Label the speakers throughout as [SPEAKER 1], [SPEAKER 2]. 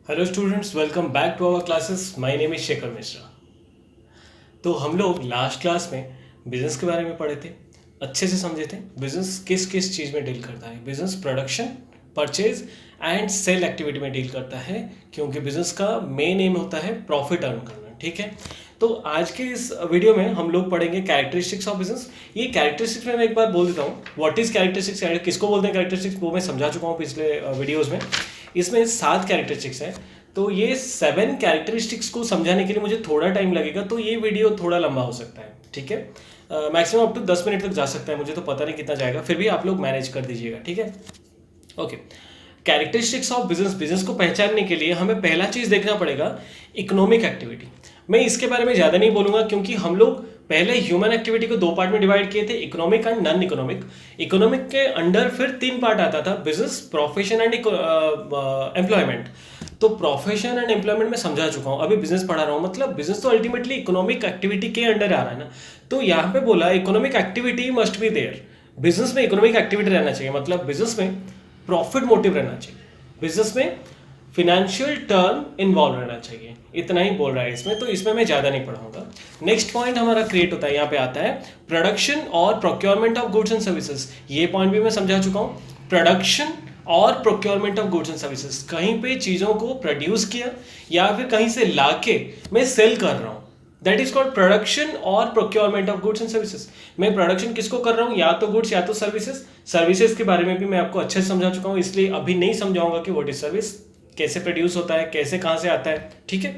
[SPEAKER 1] Hello students, welcome back to our classes. My name is Shekhar Mishra. तो हम लोग last class में बिजनेस के बारे में पढ़े थे, अच्छे से समझे थे बिजनेस किस किस चीज़ में डील करता है। Business production, purchase and sale activity में डील करता है, क्योंकि बिजनेस का मेन एम होता है प्रॉफिट अर्न करना। ठीक है, तो आज के इस वीडियो में हम लोग पढ़ेंगे कैरेक्टरिस्टिक्स ऑफ बिजनेस। ये कैरेक्टरिस्टिक्स में मैं एक बार बोल देता हूँ, व्हाट इज कैरेक्टरिस्टिक्स, किसको बोलते हैं कैरेक्टरिस्टिक्स, वो मैं समझा चुका हूँ पिछले वीडियोज़ में। इसमें 7 कैरेक्टरिस्टिक्स हैं, तो ये 7 कैरेक्टरिस्टिक्स को समझाने के लिए मुझे थोड़ा टाइम लगेगा, तो ये वीडियो थोड़ा लंबा हो सकता है। ठीक है, मैक्सिमम अप टू 10 मिनट तक जा सकता है, मुझे तो पता नहीं कितना जाएगा, फिर भी आप लोग मैनेज कर दीजिएगा। ठीक है, okay. Characteristics of business, business को पहचानने के लिए हमें पहला चीज़ देखना पड़ेगा इकोनॉमिक एक्टिविटी। मैं इसके बारे में ज़्यादा नहीं बोलूँगा, क्योंकि हम लोग पहले ह्यूमन एक्टिविटी को 2 पार्ट में डिवाइड किए थे, economic and non economic. Economic के अंडर फिर 3 पार्ट आता था, बिजनेस, प्रोफेशन एंड एम्प्लॉयमेंट। तो प्रोफेशन एंड एम्प्लॉयमेंट में समझा चुका हूँ, अभी बिजनेस पढ़ा रहा हूँ। मतलब बिजनेस तो अल्टीमेटली इकोनॉमिक एक्टिविटी के अंडर आ रहा है ना, तो यहाँ पे बोला economic activity must be there. Business में इकोनॉमिक एक्टिविटी रहना चाहिए, मतलब बिजनेस में प्रॉफिट मोटिव रहना चाहिए, बिजनेस में फिनेंशियल टर्म इन्वॉल्व रहना चाहिए। इतना ही बोल रहा है इसमें, तो इसमें मैं ज़्यादा नहीं पढ़ाऊंगा। नेक्स्ट पॉइंट हमारा क्रिएट होता है, यहाँ पे आता है प्रोडक्शन और procurement of goods and services. ये पॉइंट भी मैं समझा चुका हूँ। प्रोडक्शन और procurement of goods and services, कहीं पे चीज़ों को प्रोड्यूस किया या फिर कहीं से लाके मैं सेल कर रहा हूँ, दैट इज कॉल्ड प्रोडक्शन और procurement of goods and services. मैं प्रोडक्शन किसको कर रहा हूँ, या तो गुड्स या तो सर्विसेज। सर्विसेज के बारे में भी मैं आपको अच्छे से समझा चुका हूँ, इसलिए अभी नहीं समझाऊंगा कि व्हाट इज सर्विस, कैसे प्रोड्यूस होता है, कैसे कहाँ से आता है। ठीक है,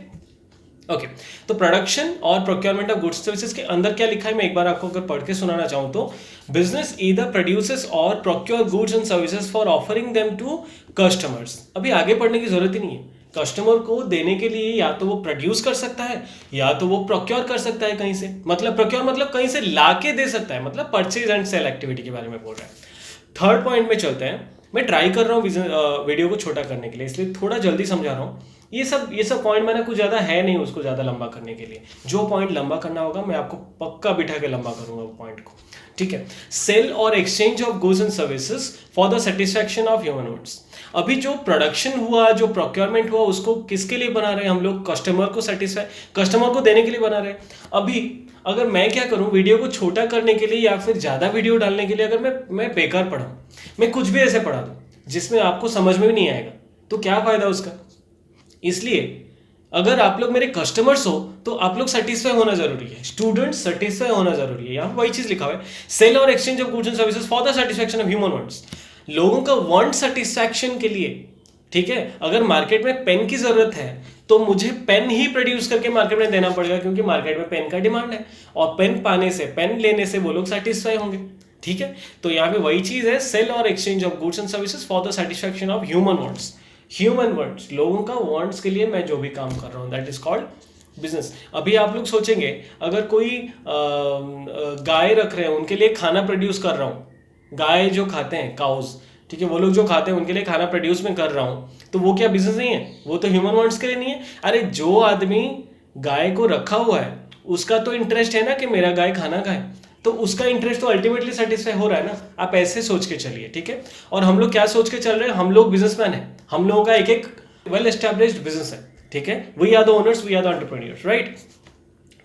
[SPEAKER 1] ओके। तो प्रोडक्शन और प्रोक्योरमेंट ऑफ गुड्स सर्विसेज के अंदर क्या लिखा है, मैं एक बार आपको अगर पढ़ के सुनाना चाहूँ तो, business either produces or procure goods and services for offering them to customers. अभी आगे पढ़ने की जरूरत ही नहीं है, कस्टमर को देने के लिए या तो वो प्रोड्यूस कर सकता है या तो वो प्रोक्योर कर सकता है कहीं से। मतलब प्रोक्योर मतलब कहीं से लाके दे सकता है, मतलब परचेज एंड सेल एक्टिविटी के बारे में बोल रहा है। थर्ड पॉइंट में चलते हैं। मैं ट्राई कर रहा हूँ वीडियो को छोटा करने के लिए, इसलिए थोड़ा जल्दी समझा रहा हूँ। ये सब पॉइंट मैंने कुछ ज़्यादा है नहीं उसको ज़्यादा लंबा करने के लिए। जो पॉइंट लंबा करना होगा मैं आपको पक्का बिठा के लंबा करूंगा वो पॉइंट को। ठीक है, सेल और exchange of goods and services for the satisfaction of human needs. अभी जो प्रोडक्शन हुआ, जो प्रोक्योरमेंट हुआ, उसको किसके लिए बना रहे हैं हम लोग, कस्टमर को सेटिस्फाई, कस्टमर को देने के लिए बना रहे हैं। अभी अगर मैं क्या करूं, वीडियो को छोटा करने के लिए या फिर ज़्यादा वीडियो डालने के लिए, अगर मैं बेकार पढ़ाऊं, मैं कुछ भी ऐसे पढ़ा दूं जिसमें आपको समझ में भी नहीं आएगा, तो क्या फ़ायदा उसका। इसलिए अगर आप लोग मेरे कस्टमर्स हो तो आप लोग सेटिस्फाई होना जरूरी है, स्टूडेंट सेटिस्फाई होना जरूरी है। यहाँ वही चीज लिखा हुआ है, सेल और exchange of goods and services for the satisfaction of human wants. लोगों का वांट सेटिस्फैक्शन के लिए। ठीक है, अगर मार्केट में पेन की जरूरत है तो मुझे पेन ही प्रोड्यूस करके मार्केट में देना पड़ेगा, क्योंकि मार्केट में पेन का डिमांड है, और पेन पाने से, पेन लेने से वो लोग सेटिस्फाई होंगे। ठीक है, तो यहाँ पे वही चीज है, सेल और exchange of goods and services for the satisfaction of human wants. Human wants, लोगों का वांट्स के लिए मैं जो भी काम कर रहा हूँ, दैट इज कॉल्ड बिजनेस। अभी आप लोग सोचेंगे, अगर कोई गाय रख रहे हैं, उनके लिए खाना प्रोड्यूस कर रहा हूँ, गाय जो खाते हैं, काउज, ठीक है, वो लोग जो खाते हैं उनके लिए खाना प्रोड्यूस में कर रहा हूँ, तो वो क्या बिजनेस नहीं है, वो तो ह्यूमन वांट्स के लिए नहीं है। अरे जो आदमी गाय को रखा हुआ है उसका तो इंटरेस्ट है ना कि मेरा गाय खाना खाए, तो उसका इंटरेस्ट तो अल्टीमेटली सेटिस्फाई हो रहा है ना। आप ऐसे सोच के चलिए। ठीक है, और हम लोग क्या सोच के चल रहे हैं, हम लोग बिजनेसमैन हैं, हम लोगों का एक एक वेल एस्टैब्लिश्ड बिजनेस है। ठीक है, we are the owners, we are the entrepreneurs, right.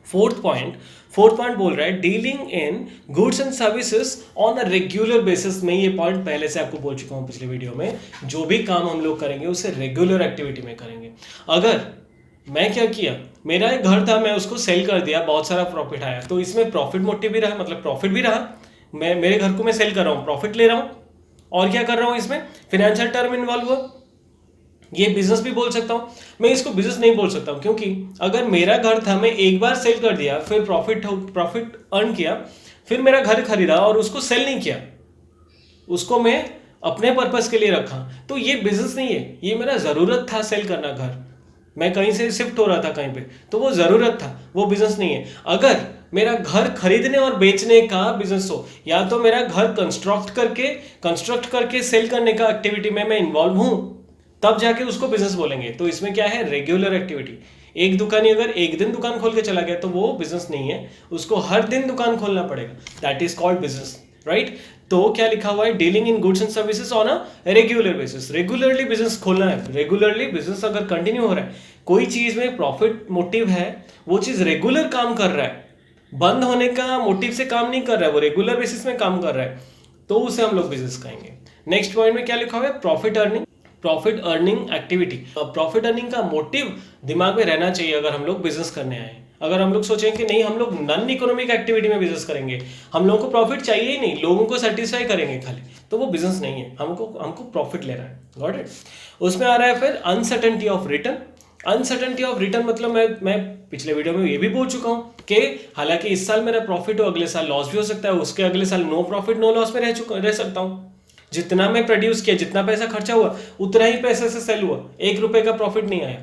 [SPEAKER 1] Fourth point बोल रहा है dealing in goods and services on a regular basis. मैं ये पॉइंट पहले से आपको बोल चुका हूँ पिछले वीडियो में, जो भी काम हम लोग करेंगे उसे रेगुलर एक्टिविटी में करेंगे। अगर मैं क्या किया, मेरा एक घर था, मैं उसको सेल कर दिया, बहुत सारा प्रॉफिट आया, तो इसमें प्रॉफिट मोटिव भी रहा, मतलब प्रॉफिट भी रहा, मैं मेरे घर को मैं सेल कर रहा हूँ, प्रॉफिट ले रहा हूँ, और क्या कर रहा हूँ, इसमें फिनेंशियल टर्म इन्वॉल्व हुआ। ये बिजनेस भी बोल सकता हूँ, मैं इसको बिजनेस नहीं बोल सकता हूँ, क्योंकि अगर मेरा घर था, मैं एक बार सेल कर दिया, फिर प्रॉफिट अर्न किया, फिर मेरा घर खरीदा और उसको सेल नहीं किया, उसको मैं अपने पर्पस के लिए रखा, तो ये बिजनेस नहीं है, ये मेरा ज़रूरत था सेल करना घर, मैं कहीं से शिफ्ट हो रहा था कहीं पे, तो वो ज़रूरत था, वो बिजनेस नहीं है। अगर मेरा घर खरीदने और बेचने का बिजनेस हो, या तो मेरा घर कंस्ट्रक्ट करके सेल करने का एक्टिविटी में मैं इन्वॉल्व हूँ, तब जाके उसको बिजनेस बोलेंगे। तो इसमें क्या है, रेगुलर एक्टिविटी। एक दुकानी अगर एक दिन दुकान खोल के चला गया तो वो बिजनेस नहीं है, उसको हर दिन दुकान खोलना पड़ेगा, that is called business, right. तो क्या लिखा हुआ है, dealing in goods and services on a regular basis. Regularly business खोलना है, रेगुलरली बिजनेस अगर कंटिन्यू हो रहा है, कोई चीज में प्रॉफिट मोटिव है, वो चीज रेगुलर काम कर रहा है, बंद होने का मोटिव से काम नहीं कर रहा है, वो रेगुलर बेसिस में काम कर रहा है, तो उसे हम लोग बिजनेस कहेंगे। नेक्स्ट पॉइंट में क्या लिखा हुआ है, profit earning, profit earning activity. Profit earning का मोटिव दिमाग में रहना चाहिए अगर हम लोग बिजनेस करने आए। अगर हम लोग सोचें कि नहीं हम लोग नॉन इकोनॉमिक एक्टिविटी में बिजनेस करेंगे, हम लोगों को प्रॉफिट चाहिए ही नहीं, लोगों को सेटिस्फाई करेंगे खाली, तो वो बिजनेस नहीं है, हमको प्रॉफिट लेना है। Got it. उसमें आ रहा है फिर uncertainty of return. Uncertainty of return मतलब मैं पिछले वीडियो में ये भी बोल चुका हूं कि हालांकि इस साल मेरा प्रॉफिट हो, अगले साल लॉस भी हो सकता है, उसके अगले साल नो प्रॉफिट नो लॉस में रह सकता हूं। जितना मैं प्रोड्यूस किया, जितना पैसा खर्चा हुआ, उतना ही पैसे से सेल हुआ, 1 रुपए का प्रॉफिट नहीं आया।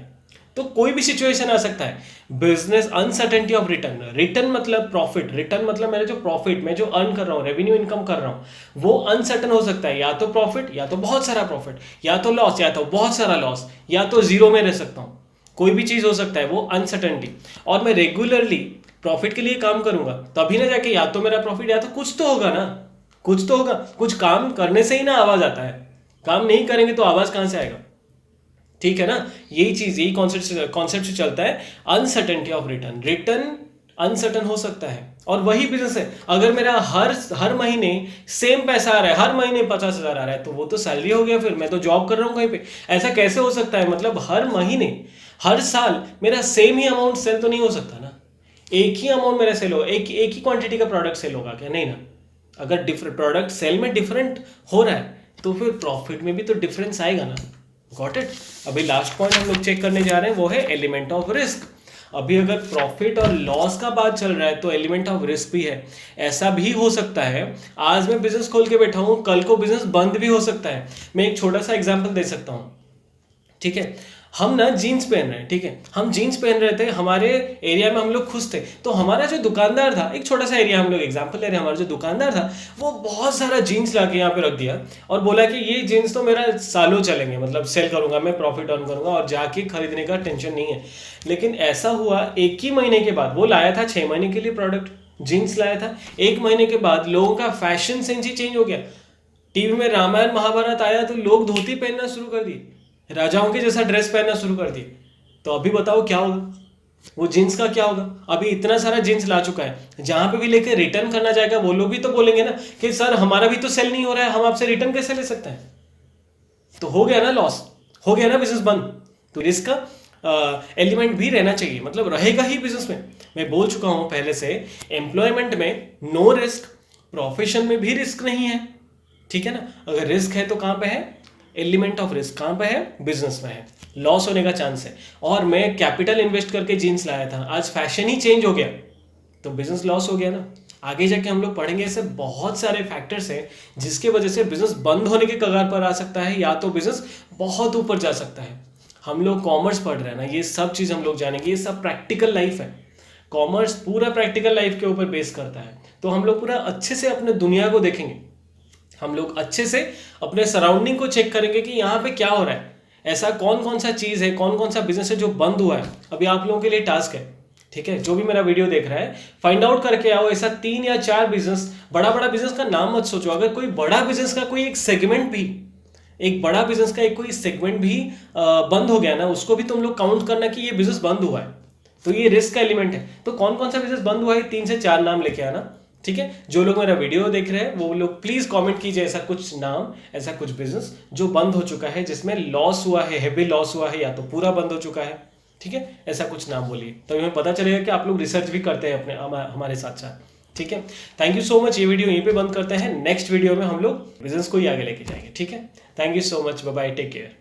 [SPEAKER 1] तो कोई भी सिचुएशन आ सकता है। Business uncertainty of return, return मतलब प्रॉफिट, रिटर्न मतलब मेरा जो प्रॉफिट मैं जो अर्न कर रहा हूँ, रेवेन्यू इनकम कर रहा हूँ, वो अनसर्टन हो सकता है, या तो प्रॉफिट या तो बहुत सारा प्रॉफिट, या तो लॉस या तो बहुत सारा लॉस, या तो जीरो में रह सकता हूँ, कोई भी चीज हो सकता है, वो अनसर्टेनिटी। और मैं रेगुलरली प्रॉफिट के लिए काम करूंगा, तभी ना जाके या तो मेरा प्रॉफिट या तो कुछ तो होगा ना, कुछ तो होगा। कुछ काम करने से ही ना आवाज आता है, काम नहीं करेंगे तो आवाज कहां से आएगा, ठीक है ना। यही चीज, यही कॉन्सेप्ट से चलता है, uncertainty of return. Return uncertain हो सकता है, और वही बिजनेस है। अगर मेरा हर महीने सेम पैसा आ रहा है, हर महीने 50,000 आ रहा है, तो वो तो सैलरी हो गया, फिर मैं तो जॉब कर रहा हूँ कहीं पे। ऐसा कैसे हो सकता है, मतलब हर महीने हर साल मेरा सेम ही अमाउंट सेल तो नहीं हो सकता ना, एक ही अमाउंट मेरा सेल हो, एक ही क्वांटिटी का प्रोडक्ट सेल होगा क्या, नहीं ना। अगर डिफरेंट प्रोडक्ट सेल में डिफरेंट हो रहा है, तो फिर प्रॉफिट में भी तो डिफरेंस आएगा ना। Got it. अभी लास्ट पॉइंट हम लोग चेक करने जा रहे हैं, वो है एलिमेंट ऑफ रिस्क। अभी अगर प्रॉफिट और लॉस का बात चल रहा है, तो एलिमेंट ऑफ रिस्क भी है। ऐसा भी हो सकता है, आज मैं बिजनेस खोल के बैठा हूं, कल को बिजनेस बंद भी हो सकता है। मैं एक छोटा सा एग्जांपल दे सकता हूं, ठीक है। हम ना जीन्स पहन रहे हैं, ठीक है, हम जीन्स पहन रहे थे, हमारे एरिया में हम लोग खुश थे, तो हमारा जो दुकानदार था, एक छोटा सा एरिया हम लोग एग्जांपल ले रहे हैं, हमारा जो दुकानदार था, वो बहुत सारा जीन्स लाके यहाँ पे रख दिया और बोला कि ये जीन्स तो मेरा सालों चलेंगे, मतलब सेल करूंगा मैं, प्रॉफिट अर्न करूंगा और जाके खरीदने का टेंशन नहीं है। लेकिन ऐसा हुआ, 1 ही महीने के बाद, वो लाया था 6 महीने के लिए प्रोडक्ट, जीन्स लाया था, 1 महीने के बाद लोगों का फैशन सेंस ही चेंज हो गया। टीवी में रामायण महाभारत आया तो लोग धोती पहनना शुरू कर दिए, राजाओं के जैसा ड्रेस पहनना शुरू कर दिए। तो अभी बताओ क्या होगा, वो जीन्स का क्या होगा। अभी इतना सारा जीन्स ला चुका है, जहां पे भी लेके रिटर्न करना जाएगा, वो लोग भी तो बोलेंगे ना कि सर हमारा भी तो सेल नहीं हो रहा है, हम आपसे रिटर्न कैसे ले सकते हैं। तो हो गया ना लॉस, हो गया ना बिजनेस बंद। तो रिस्क का एलिमेंट भी रहना चाहिए, मतलब रहेगा ही बिजनेस में। मैं बोल चुका हूं पहले से, एम्प्लॉयमेंट में नो रिस्क, प्रोफेशन में भी रिस्क नहीं है, ठीक है ना। अगर रिस्क है तो कहां पे है, एलिमेंट ऑफ रिस्क कहां पे है, बिजनेस में है, लॉस होने का चांस है। और मैं कैपिटल इन्वेस्ट करके जीन्स लाया था, आज फैशन ही चेंज हो गया, तो बिजनेस लॉस हो गया ना। आगे जाके हम लोग पढ़ेंगे, ऐसे बहुत सारे फैक्टर्स हैं जिसके वजह से बिजनेस बंद होने के कगार पर आ सकता है, या तो बिजनेस बहुत ऊपर जा सकता है। हम लोग कॉमर्स पढ़ रहे हैं ना, ये सब चीज हम लोग जानेंगे, ये सब प्रैक्टिकल लाइफ है। कॉमर्स पूरा प्रैक्टिकल लाइफ के ऊपर बेस करता है, तो हम लोग पूरा अच्छे से अपने दुनिया को देखेंगे, हम लोग अच्छे से अपने सराउंडिंग को चेक करेंगे कि यहाँ पे क्या हो रहा है, ऐसा कौन कौन सा चीज़ है, कौन कौन सा बिजनेस है जो बंद हुआ है। अभी आप लोगों के लिए टास्क है, ठीक है, जो भी मेरा वीडियो देख रहा है, फाइंड आउट करके आओ ऐसा 3 या 4 बिजनेस। बड़ा बड़ा बिजनेस का नाम मत सोचो, अगर कोई बड़ा बिजनेस का कोई एक सेगमेंट भी, एक बड़ा बिजनेस का एक कोई सेगमेंट भी बंद हो गया ना, उसको भी तुम लोग काउंट करना कि ये बिजनेस बंद हुआ है, तो ये रिस्क का एलिमेंट है। तो कौन कौन सा बिजनेस बंद हुआ है, 3 से 4 नाम लेके आना, ठीक है। जो लोग मेरा वीडियो देख रहे हैं वो लोग प्लीज कमेंट कीजिए ऐसा कुछ नाम, ऐसा कुछ बिजनेस जो बंद हो चुका है, जिसमें लॉस हुआ है, हेवी लॉस हुआ है, या तो पूरा बंद हो चुका है, ठीक है। ऐसा कुछ नाम बोलिए, तो हमें पता चलेगा कि आप लोग रिसर्च भी करते हैं अपने हमारे साथ साथ, ठीक है। Thank you so much. ये वीडियो यहीं पे बंद करते हैं, नेक्स्ट वीडियो में हम लोग बिजनेस को ही आगे लेके जाएंगे, ठीक है। Thank you so much, bye bye, take care.